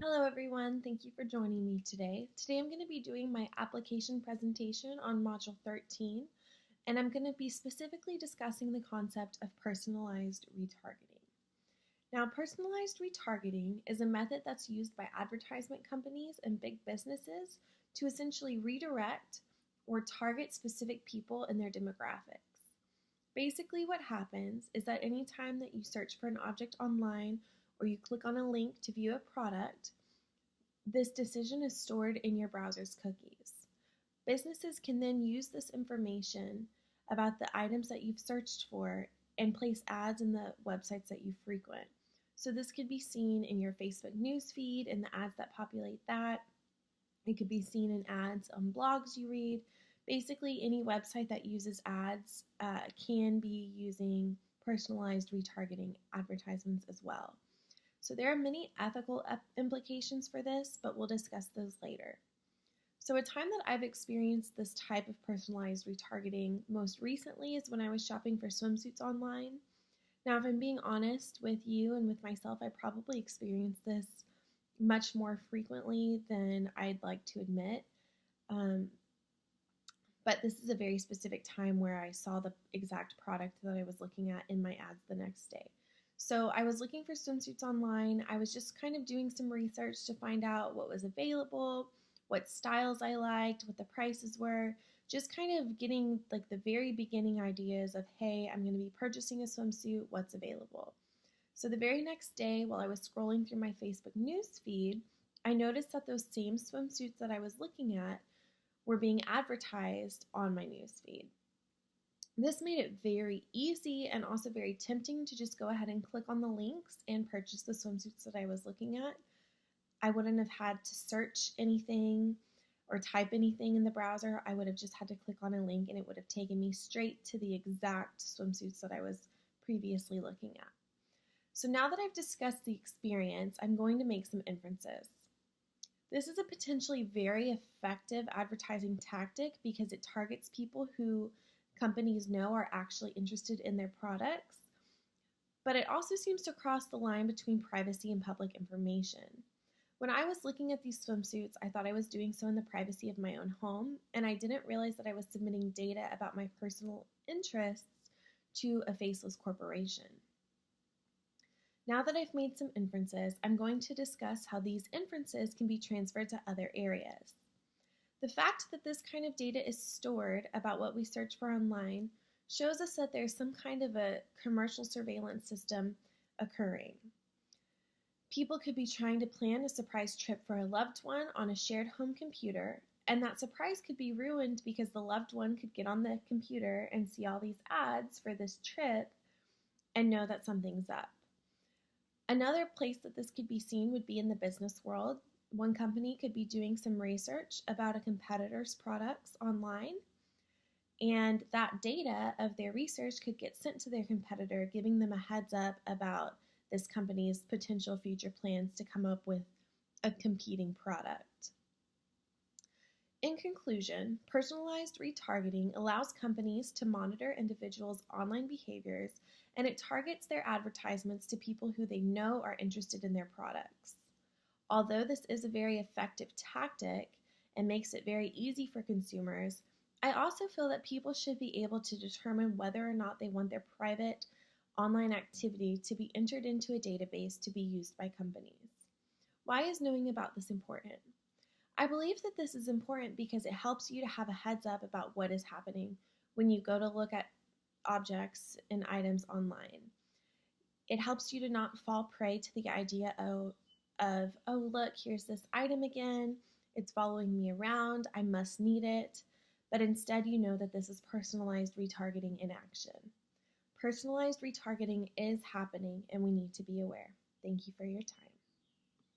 Hello everyone, thank you for joining me today. Today I'm going to be doing my application presentation on Module 13, and I'm going to be specifically discussing the concept of personalized retargeting. Now, personalized retargeting is a method that's used by advertisement companies and big businesses to essentially redirect or target specific people and their demographics. Basically, what happens is that anytime that you search for an object online or you click on a link to view a product, this decision is stored in your browser's cookies. Businesses can then use this information about the items that you've searched for and place ads in the websites that you frequent. So this could be seen in your Facebook newsfeed and the ads that populate that. It could be seen in ads on blogs you read. Basically, any website that uses ads can be using personalized retargeting advertisements as well. So there are many ethical implications for this, but we'll discuss those later. So a time that I've experienced this type of personalized retargeting most recently is when I was shopping for swimsuits online. Now, if I'm being honest with you and with myself, I probably experienced this much more frequently than I'd like to admit. But this is a very specific time where I saw the exact product that I was looking at in my ads the next day. So I was looking for swimsuits online. I was just kind of doing some research to find out what was available, what styles I liked, what the prices were, just kind of getting like the very beginning ideas of, hey, I'm going to be purchasing a swimsuit, what's available. So the very next day, while I was scrolling through my Facebook news feed, I noticed that those same swimsuits that I was looking at were being advertised on my news feed. This made it very easy and also very tempting to just go ahead and click on the links and purchase the swimsuits that I was looking at. I wouldn't have had to search anything or type anything in the browser. I would have just had to click on a link and it would have taken me straight to the exact swimsuits that I was previously looking at. So now that I've discussed the experience, I'm going to make some inferences. This is a potentially very effective advertising tactic because it targets people who companies know are actually interested in their products, but it also seems to cross the line between privacy and public information. When I was looking at these swimsuits, I thought I was doing so in the privacy of my own home, and I didn't realize that I was submitting data about my personal interests to a faceless corporation. Now that I've made some inferences, I'm going to discuss how these inferences can be transferred to other areas. The fact that this kind of data is stored about what we search for online shows us that there's some kind of a commercial surveillance system occurring. People could be trying to plan a surprise trip for a loved one on a shared home computer, and that surprise could be ruined because the loved one could get on the computer and see all these ads for this trip and know that something's up. Another place that this could be seen would be in the business world. One company could be doing some research about a competitor's products online, and that data of their research could get sent to their competitor, giving them a heads up about this company's potential future plans to come up with a competing product. In conclusion, personalized retargeting allows companies to monitor individuals' online behaviors, and it targets their advertisements to people who they know are interested in their products. Although this is a very effective tactic and makes it very easy for consumers, I also feel that people should be able to determine whether or not they want their private online activity to be entered into a database to be used by companies. Why is knowing about this important? I believe that this is important because it helps you to have a heads up about what is happening when you go to look at objects and items online. It helps you to not fall prey to the idea of, oh, look, here's this item again. It's following me around. I must need it. But instead, you know that this is personalized retargeting in action. Personalized retargeting is happening, and we need to be aware. Thank you for your time.